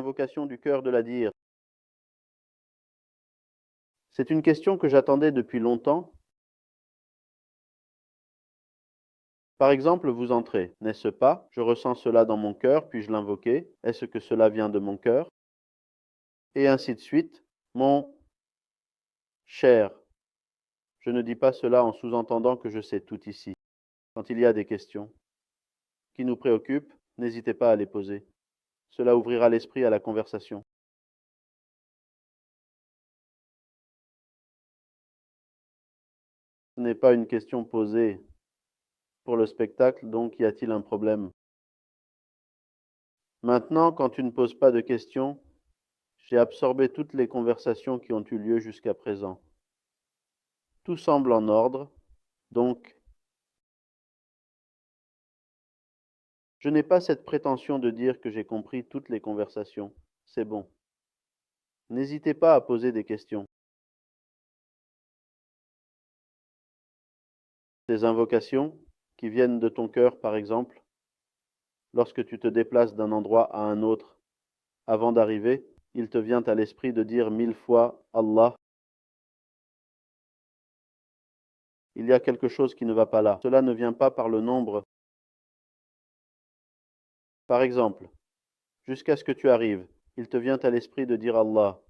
Invocation du cœur de la dire. C'est une question que j'attendais depuis longtemps. Par exemple, vous entrez, n'est-ce pas? Je ressens cela dans mon cœur, puis-je l'invoquer? Est-ce que cela vient de mon cœur? Et ainsi de suite. Mon cher, je ne dis pas cela en sous-entendant que je sais tout ici. Quand il y a des questions qui nous préoccupent, n'hésitez pas à les poser. Cela ouvrira l'esprit à la conversation. Ce n'est pas une question posée pour le spectacle, donc y a-t-il un problème? Maintenant, quand tu ne poses pas de questions, j'ai absorbé toutes les conversations qui ont eu lieu jusqu'à présent. Tout semble en ordre, donc je n'ai pas cette prétention de dire que j'ai compris toutes les conversations. C'est bon. N'hésitez pas à poser des questions. Des invocations qui viennent de ton cœur, par exemple, lorsque tu te déplaces d'un endroit à un autre, avant d'arriver, il te vient à l'esprit de dire 1000 fois Allah. Il y a quelque chose qui ne va pas là. Cela ne vient pas par le nombre. Par exemple, jusqu'à ce que tu arrives, il te vient à l'esprit de dire Allah.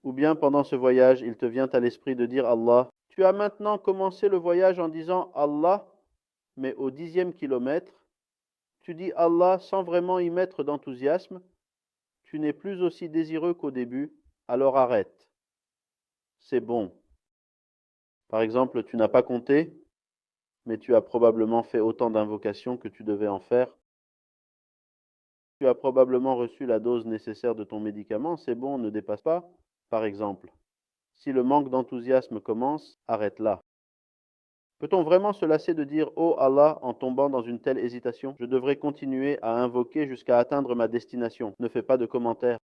Ou bien pendant ce voyage, il te vient à l'esprit de dire Allah. Tu as maintenant commencé le voyage en disant Allah, mais au 10e kilomètre, tu dis Allah sans vraiment y mettre d'enthousiasme. Tu n'es plus aussi désireux qu'au début, alors arrête. C'est bon. Par exemple, tu n'as pas compté, mais tu as probablement fait autant d'invocations que tu devais en faire. Tu as probablement reçu la dose nécessaire de ton médicament, c'est bon, ne dépasse pas. Par exemple, si le manque d'enthousiasme commence, arrête là. Peut-on vraiment se lasser de dire Oh Allah en tombant dans une telle hésitation? Je devrais continuer à invoquer jusqu'à atteindre ma destination. Ne fais pas de commentaires.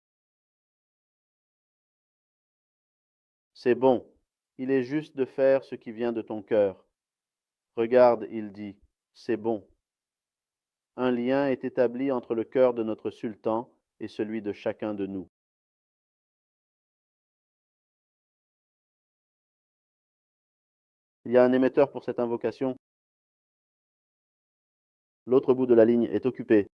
C'est bon. Il est juste de faire ce qui vient de ton cœur. Regarde, il dit, c'est bon. Un lien est établi entre le cœur de notre sultan et celui de chacun de nous. Il y a un émetteur pour cette invocation. L'autre bout de la ligne est occupé.